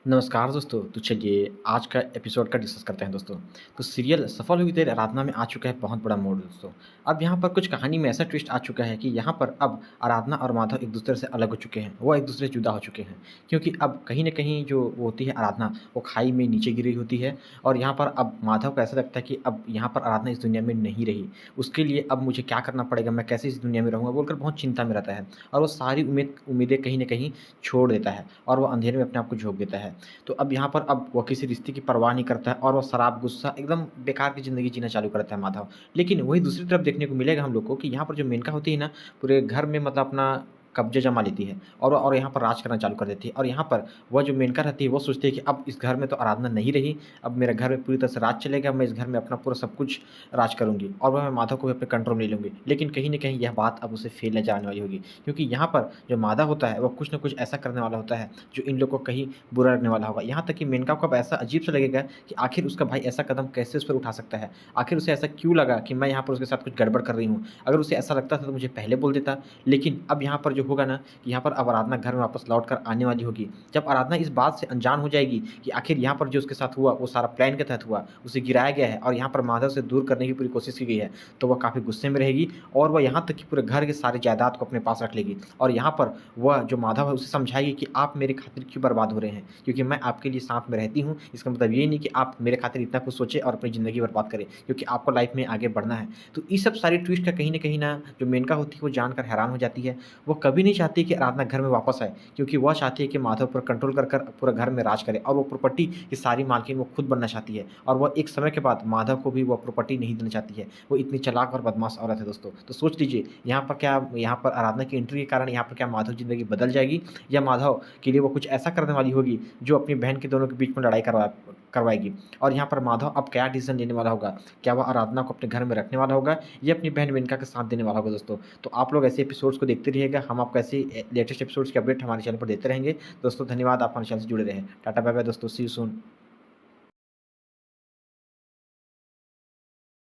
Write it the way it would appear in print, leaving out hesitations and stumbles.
नमस्कार दोस्तों, तो चलिए आज का एपिसोड का डिस्कस करते हैं दोस्तों। तो सीरियल सफल हुई देर आराधना में आ चुका है बहुत बड़ा मोड़ दोस्तों। अब यहाँ पर कुछ कहानी में ऐसा ट्विस्ट आ चुका है कि यहाँ पर अब आराधना और माधव एक दूसरे से अलग हो चुके हैं, वो एक दूसरे से जुदा हो चुके हैं। क्योंकि अब कहीं न कहीं जो वो होती है आराधना, वो खाई में नीचे गिरी होती है और यहाँ पर अब माधव को ऐसा लगता है कि अब यहाँ पर आराधना इस दुनिया में नहीं रही। उसके लिए अब मुझे क्या करना पड़ेगा, मैं कैसे इस दुनिया में रहूँगा बोलकर बहुत चिंता में रहता है और वो सारी उम्मीदें कहीं न कहीं छोड़ देता है और वो अंधेरे में अपने आप को झोंक देता है। तो अब यहाँ पर अब वो किसी रिश्ते की परवाह नहीं करता है और वो शराब, गुस्सा एकदम बेकार की ज़िंदगी जीना चालू कर देता है माधव। लेकिन वहीं दूसरी तरफ देखने को मिलेगा हम लोग को कि यहाँ पर जो मेनका होती है ना, पूरे घर में मतलब अपना कब्ज़ा जमा लेती है और यहाँ पर राज करना चालू कर देती है और यहाँ पर वह जो मेनका रहती है, वो सोचती है कि अब इस घर में तो आराधना नहीं रही, अब मेरे घर में पूरी तरह से राज चलेगा, मैं इस घर में अपना पूरा सब कुछ राज करूँगी और वह मैं माधव को भी अपने कंट्रोल में ले लूँगी। लेकिन कहीं न कहीं यह बात अब उसे फेल नज़र आने वाली होगी क्योंकि यहाँ पर जो माधव होता है, वो कुछ न कुछ ऐसा करने वाला होता है, जो इन लोगों को कहीं बुरा लगने वाला होगा। यहाँ तक कि मेनका को अब ऐसा अजीब-सा लगेगा कि आखिर उसका भाई ऐसा कदम कैसे उस पर उठा सकता है? आखिर उसे ऐसा क्यों लगा कि मैं यहाँ पर उसके साथ कुछ गड़बड़ कर रही हूँ? अगर उसे ऐसा लगता था तो मुझे पहले बोल देता। लेकिन अब यहाँ पर जो होगा ना कि यहाँ पर अब आराधना घर में वापस लौट कर आने वाली होगी। जब आराधना इस बात से अनजान हो जाएगी कि आखिर यहाँ पर जो उसके साथ हुआ वो सारा प्लान के तहत हुआ, उसे गिराया गया है और यहाँ पर माधव से दूर करने की पूरी कोशिश की गई है, तो वह काफ़ी गुस्से में रहेगी और वह यहाँ तक कि पूरे घर के सारी जायदाद को अपने पास रख लेगी। और यहाँ पर वह जो माधव है उसे समझाएगी कि आप मेरे खातिर क्यों बर्बाद हो रहे हैं, क्योंकि मैं आपके लिए साथ में रहती हूँ। इसका मतलब ये नहीं कि आप मेरे खातिर इतना कुछ सोचें और अपनी ज़िंदगी बर्बाद करें, क्योंकि आपको लाइफ में आगे बढ़ना है। तो ये सब सारी ट्विस्ट का कहीं न कहीं ना जो मेनका होती है वो जानकर हैरान हो जाती है। वो कभी नहीं चाहती कि आराधना घर में वापस आए, क्योंकि वह चाहती है कि माधव पर कंट्रोल कर पूरे घर में राज करे और वो प्रॉपर्टी की सारी मालकिन वो खुद बनना चाहती है और वह एक समय के बाद माधव को भी वो प्रॉपर्टी नहीं देना चाहती है। वो इतनी चालाक और बदमाश औरत है दोस्तों। तो सोच लीजिए यहाँ पर आराधना की एंट्री के कारण यहाँ पर क्या माधव ज़िंदगी बदल जाएगी या माधव के लिए वो कुछ ऐसा करने वाली होगी जो अपनी बहन के दोनों के बीच में लड़ाई करवाएगी। और यहाँ पर माधव अब क्या डिसीज़न लेने वाला होगा? क्या वह आराधना को अपने घर में रखने वाला होगा या अपनी बहन मेनका का साथ देने वाला होगा दोस्तों? तो आप लोग ऐसे एपिसोड्स को देखते रहिएगा। हम आपको ऐसे लेटेस्ट एपिसोड्स की अपडेट हमारे चैनल पर देते रहेंगे। दोस्तों धन्यवाद, आप हमारे चैनल से जुड़े रहें। टाटा बाय बाय दोस्तों, सी यू सून।